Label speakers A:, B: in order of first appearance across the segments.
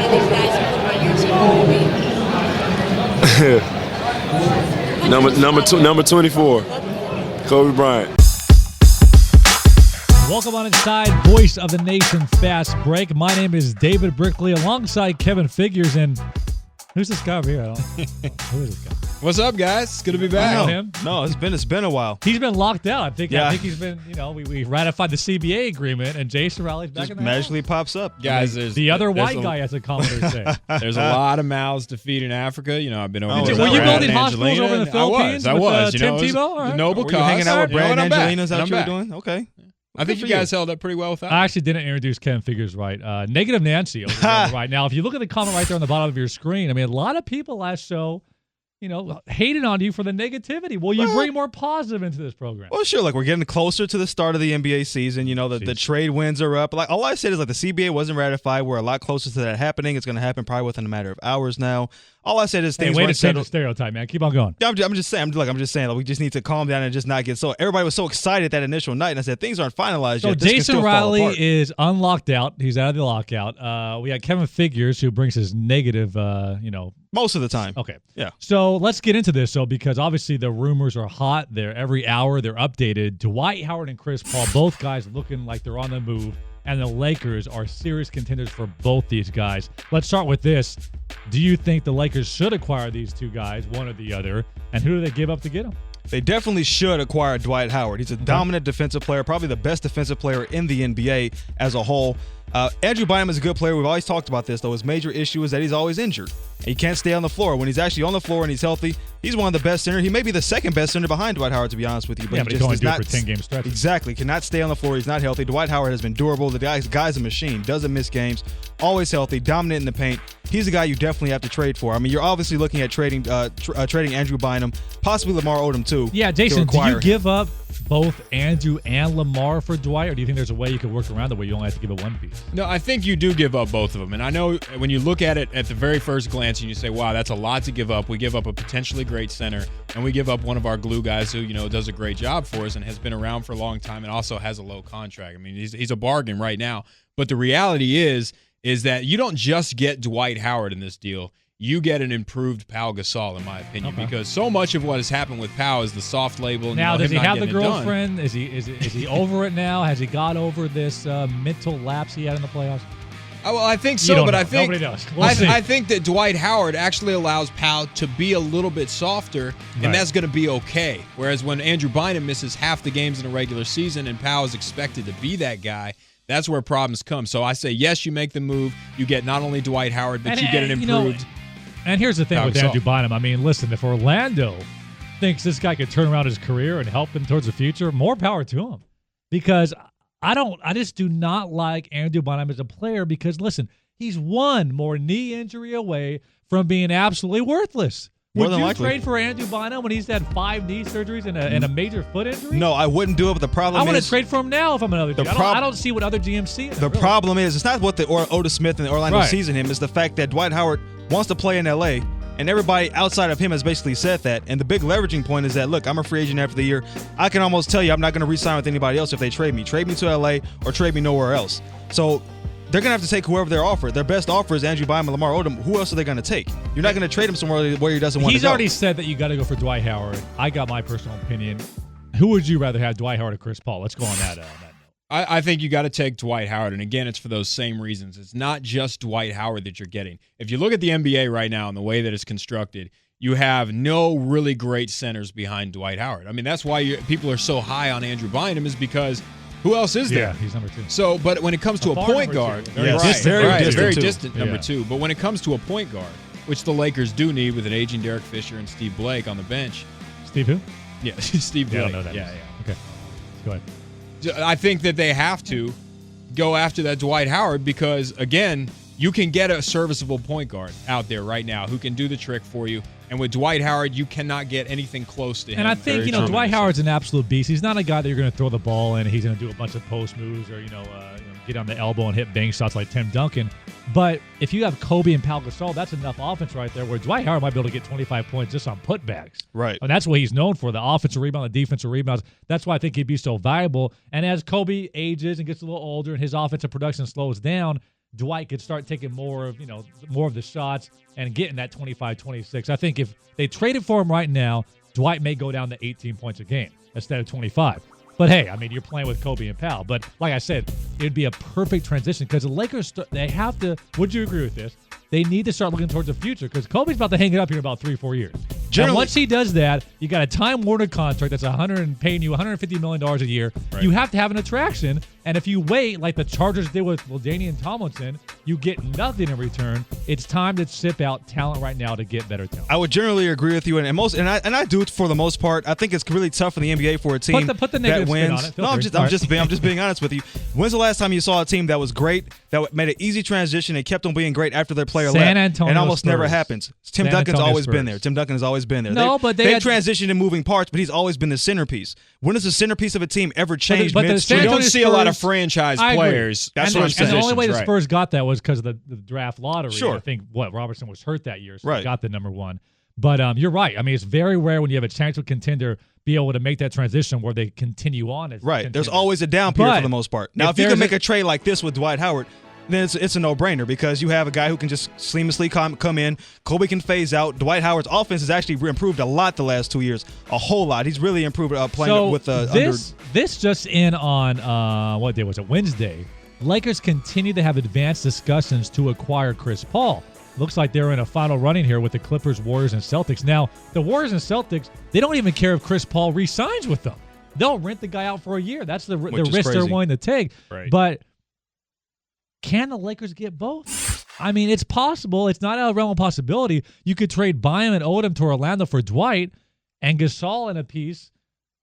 A: of these guys you put on your team will be?
B: Number 24, Kobe Bryant.
C: Welcome on inside Voice of the Nation Fast Break. My name is David Brickley alongside Kevin Figures. And who's this guy over here? Who is this guy?
D: What's up, guys? It's good to be back.
C: I know him.
E: No, it's been a while.
C: He's been locked out. I think
E: Yeah.
C: he's been, we ratified the CBA agreement, and Jason Riley's back
E: Just
C: in the
E: magically pops up.
D: Guys,
C: the other white guy, as the commenters say.
D: There's a lot of mouths to feed in Africa. I've been over there.
C: Were you
D: Brad
C: building
D: and
C: hospitals
D: Angelina,
C: over in the Philippines?
D: I was.
C: Tim Tebow? All right.
D: The noble
E: Were
D: cause.
E: you hanging out with Brad and
D: I'm back.
E: Angelina? Is that
D: And
E: what you were
D: I'm
E: doing? Okay.
D: I think you guys held up pretty well with that.
C: I actually didn't introduce Kevin Figures right. Negative Nancy over there right now. If you look at the comment right there on the bottom of your screen, I mean, a lot of people last show, hated on you for the negativity. Will you bring more positive into this program?
E: Well, sure. Like, we're getting closer to the start of the NBA season. The trade winds are up. Like, all I said is, like, the CBA wasn't ratified. We're a lot closer to that happening. It's going to happen probably within a matter of hours now. All I said is things
C: way to
E: weren't
C: change the
E: settled.
C: stereotype, man. Keep on going.
E: I'm just saying. Like, we just need to calm down and just not get so. Everybody was so excited that initial night, and I said things aren't finalized
C: So
E: yet. This can
C: Jason
E: still fall
C: Riley
E: apart.
C: is unlocked out. He's out of the lockout. We got Kevin Figures, who brings his negative,
E: most of the time.
C: Okay.
E: Yeah.
C: So let's get into this, because obviously the rumors are hot. They're every hour. They're updated. Dwight Howard and Chris Paul, both guys looking like they're on the move, and the Lakers are serious contenders for both these guys. Let's start with this. Do you think the Lakers should acquire these two guys, one or the other, and who do they give up to get them?
E: They definitely should acquire Dwight Howard. He's a dominant defensive player, probably the best defensive player in the NBA as a whole. Andrew Bynum is a good player. We've always talked about this, though. His major issue is that he's always injured. He can't stay on the floor. When he's actually on the floor and he's healthy, he's one of the best centers. He may be the second best center behind Dwight Howard, to be honest with you.
C: But he can only do it for 10-game stretches.
E: Exactly. Cannot stay on the floor. He's not healthy. Dwight Howard has been durable. The guy's a machine. Doesn't miss games. Always healthy. Dominant in the paint. He's the guy you definitely have to trade for. I mean, you're obviously looking at trading Andrew Bynum, possibly Lamar Odom, too.
C: Yeah, Jason, do you
E: him.
C: give up both Andrew and Lamar for Dwight, or do you think there's a way you could work around it where you only have to give up one piece?
D: No, I think you do give up both of them. And I know when you look at it at the very first glance and you say, wow, that's a lot to give up. We give up a potentially great center, and we give up one of our glue guys who, does a great job for us and has been around for a long time and also has a low contract. I mean, he's a bargain right now. But the reality is that you don't just get Dwight Howard in this deal. You get an improved Pau Gasol, in my opinion, because so much of what has happened with Pau is the soft label. And,
C: now, does he have the
D: getting it done.
C: girlfriend? Is he over it now? Has he got over this mental lapse he had in the playoffs?
D: Well, I think so, but
C: know.
D: I think
C: Nobody knows. We'll see.
D: I think that Dwight Howard actually allows Pau to be a little bit softer, and that's going to be okay. Whereas when Andrew Bynum misses half the games in a regular season and Pau is expected to be that guy, that's where problems come. So I say, yes, you make the move. You get not only Dwight Howard, but you get an improved.
C: And here's the thing
D: Pau
C: with
D: Gasol.
C: Andrew Bynum. I mean, listen, if Orlando thinks this guy could turn around his career and help him towards the future, more power to him. Because I just do not like Andrew Bynum as a player because, listen, he's one more knee injury away from being absolutely worthless. Would you trade for Andrew Bynum when he's had 5 knee surgeries and a major foot injury?
E: No, I wouldn't do it, but the problem is...
C: I want to trade for him now if I'm another GM. I don't see what other GMs see.
E: The problem is, it's not what the Otis Smith and the Orlando sees in him. It's the fact that Dwight Howard wants to play in L.A., and everybody outside of him has basically said that. And the big leveraging point is that, look, I'm a free agent after the year. I can almost tell you I'm not going to re-sign with anybody else if they trade me. Trade me to L.A. or trade me nowhere else. So they're going to have to take whoever their offer. Their best offer is Andrew Bynum and Lamar Odom. Who else are they going to take? You're not going to trade him somewhere where he doesn't want to go.
C: He's already said that you got to go for Dwight Howard. I got my personal opinion. Who would you rather have, Dwight Howard or Chris Paul? Let's go on that note.
D: I think you got to take Dwight Howard, and again, it's for those same reasons. It's not just Dwight Howard that you're getting. If you look at the NBA right now and the way that it's constructed, you have no really great centers behind Dwight Howard. I mean, that's why people are so high on Andrew Bynum, is because who else is there?
C: Yeah, he's number 2.
D: So, but when it comes to a point guard,
E: very
D: distant number 2. But when it comes to a point guard, which the Lakers do need with an aging Derek Fisher and Steve Blake on the bench.
C: Steve who?
D: Yeah, Steve Blake.
C: I don't know that.
D: Yeah.
C: Okay, go ahead.
D: I think that they have to go after that Dwight Howard because, again, you can get a serviceable point guard out there right now who can do the trick for you. And with Dwight Howard, you cannot get anything close to him.
C: And I think, Dwight Howard's an absolute beast. He's not a guy that you're going to throw the ball in and he's going to do a bunch of post moves or, get on the elbow and hit bank shots like Tim Duncan. But if you have Kobe and Pau Gasol, that's enough offense right there where Dwight Howard might be able to get 25 points just on putbacks.
E: Right.
C: And that's what he's known for, the offensive rebound, the defensive rebounds. That's why I think he'd be so valuable. And as Kobe ages and gets a little older and his offensive production slows down, Dwight could start taking more of the shots and getting that 25, 26. I think if they traded for him right now, Dwight may go down to 18 points a game instead of 25. But hey, I mean, you're playing with Kobe and Powell. But like I said, it'd be a perfect transition because the Lakers, they have to, would you agree with this? They need to start looking towards the future because Kobe's about to hang it up here in about 3-4 years. And once he does that, you got a Time Warner contract that's paying you $150 million a year. Right. You have to have an attraction. And if you wait, like the Chargers did with LaDainian Tomlinson, you get nothing in return. It's time to sip out talent right now to get better talent.
E: I would generally agree with you, and I do it for the most part. I think it's really tough for the NBA for a team
C: put the negative
E: that wins.
C: Spin on it.
E: No, I'm just being honest with you. When's the last time you saw a team that was great, that made an easy transition and kept on being great after their player left?
C: San Antonio
E: and almost
C: Spurs.
E: Never happens. Tim Duncan's always been there. Tim Duncan has always been there.
C: No, but they
E: transitioned in moving parts, but he's always been the centerpiece. When does the centerpiece of a team ever change?
C: But
D: you don't see a lot of franchise players.
C: That's
D: what I'm saying.
C: And the only way the Spurs got that was because of the draft lottery.
E: Sure.
C: I think Robertson was hurt that year, so
E: right.
C: he got the number one. But you're right. I mean, it's very rare when you have a chance with contender be able to make that transition where they continue on as
E: right.
C: contender.
E: There's always a down period for the most part. Now, if you can make a trade like this with Dwight Howard, then it's a no-brainer because you have a guy who can just seamlessly come in. Kobe can phase out. Dwight Howard's offense has actually improved a lot the last 2 years, a whole lot. He's really improved playing with
C: this just in on what day was it? Wednesday. Lakers continue to have advanced discussions to acquire Chris Paul. Looks like they're in a final running here with the Clippers, Warriors, and Celtics. Now, the Warriors and Celtics, they don't even care if Chris Paul re-signs with them. They'll rent the guy out for a year. That's the risk they're willing to take.
D: Right.
C: But can the Lakers get both? I mean, it's possible. It's not a realm of possibility. You could trade Bynum and Odom to Orlando for Dwight and Gasol in a piece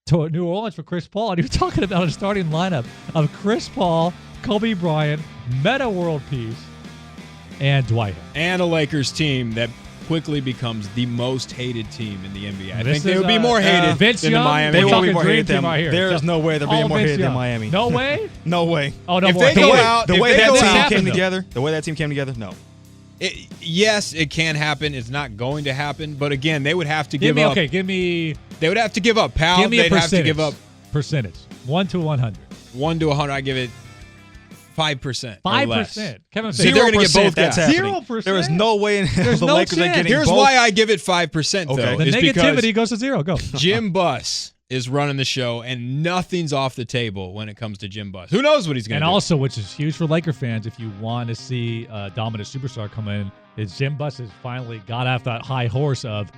C: to New Orleans for Chris Paul. And you're talking about a starting lineup of Chris Paul, Kobe Bryant, Meta World Peace, and Dwight.
D: And a Lakers team that quickly becomes the most hated team in the NBA. I think they
C: is,
D: would be more hated than the Miami.
E: They
C: We're
E: won't be
C: talking
E: more
C: dream
E: hated
C: team
E: than
C: right here.
E: There is no way they're being more hated than Miami.
C: No way?
E: No way.
C: Oh, no
D: If
C: more.
D: they go out,
E: The
D: if
E: way
D: they go
E: that
D: out-
E: team came together, the way that team came together, no.
D: Yes, it can happen. It's not going to happen. But again, they would have to give up.
C: Okay, give me.
D: They would have to give up Powell.
C: Give me a
D: They'd have to give up
C: percentage. 1 to 100.
D: 1 to 100. I give it 5%.
C: 5%. Kevin,
D: See, they're going to get both
E: that's
D: guys.
E: happening.
C: 0%.
E: There is no way in hell the
C: no
E: Lakers are
C: chance.
E: getting
D: Here's
E: both.
D: why I give it 5%, though.
E: Okay.
C: The
D: is
C: negativity
D: because
C: goes to 0. Go.
D: Jim Buss is running the show, and nothing's off the table when it comes to Jim Buss. Who knows what he's going to do?
C: And also, which is huge for Laker fans, if you want to see a dominant superstar come in, is Jim Buss has finally got off that high horse of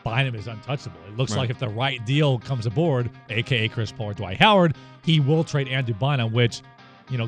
C: Bynum is untouchable. It looks like if the right deal comes aboard, a.k.a. Chris Paul or Dwight Howard, he will trade Andrew Bynum, which,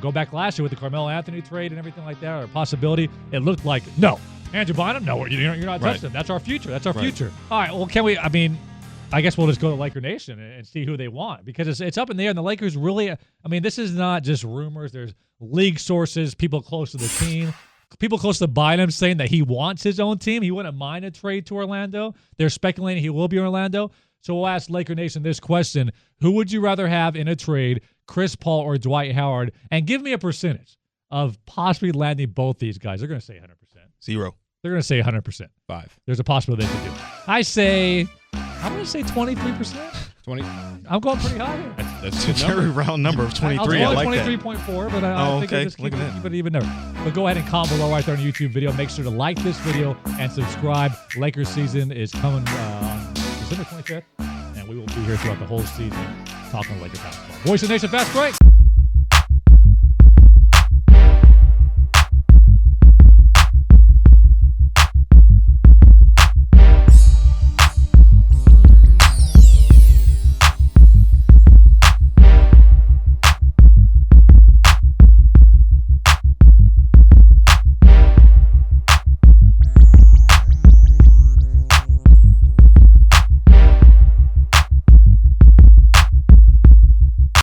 C: go back last year with the Carmelo Anthony trade and everything like that, or possibility, it looked like, no, Andrew Bynum, no, you're not touching him. That's our future. That's our future. All right, well, can we, I guess we'll just go to Laker Nation and see who they want because it's up in the air. And the Lakers really, this is not just rumors. There's league sources, people close to the team, people close to Bynum saying that he wants his own team. He wouldn't mind a trade to Orlando. They're speculating he will be in Orlando. So we'll ask Laker Nation this question. Who would you rather have in a trade, Chris Paul or Dwight Howard? And give me a percentage of possibly landing both these guys. They're going to say 100%.
E: 0.
C: They're going to say 100%.
D: 5.
C: There's a possibility they could do it. I'm going to say 23%.
D: 20.
C: I'm going pretty high here.
D: That's
E: It's a very round number of 23. I like that.
C: 23.4, but I think I just keep it even there. But go ahead and comment below right there on the YouTube video. Make sure to like this video and subscribe. Lakers season is coming on December 25th, and we will be here throughout the whole season talking Lakers basketball. Voice of the Nation, fast break.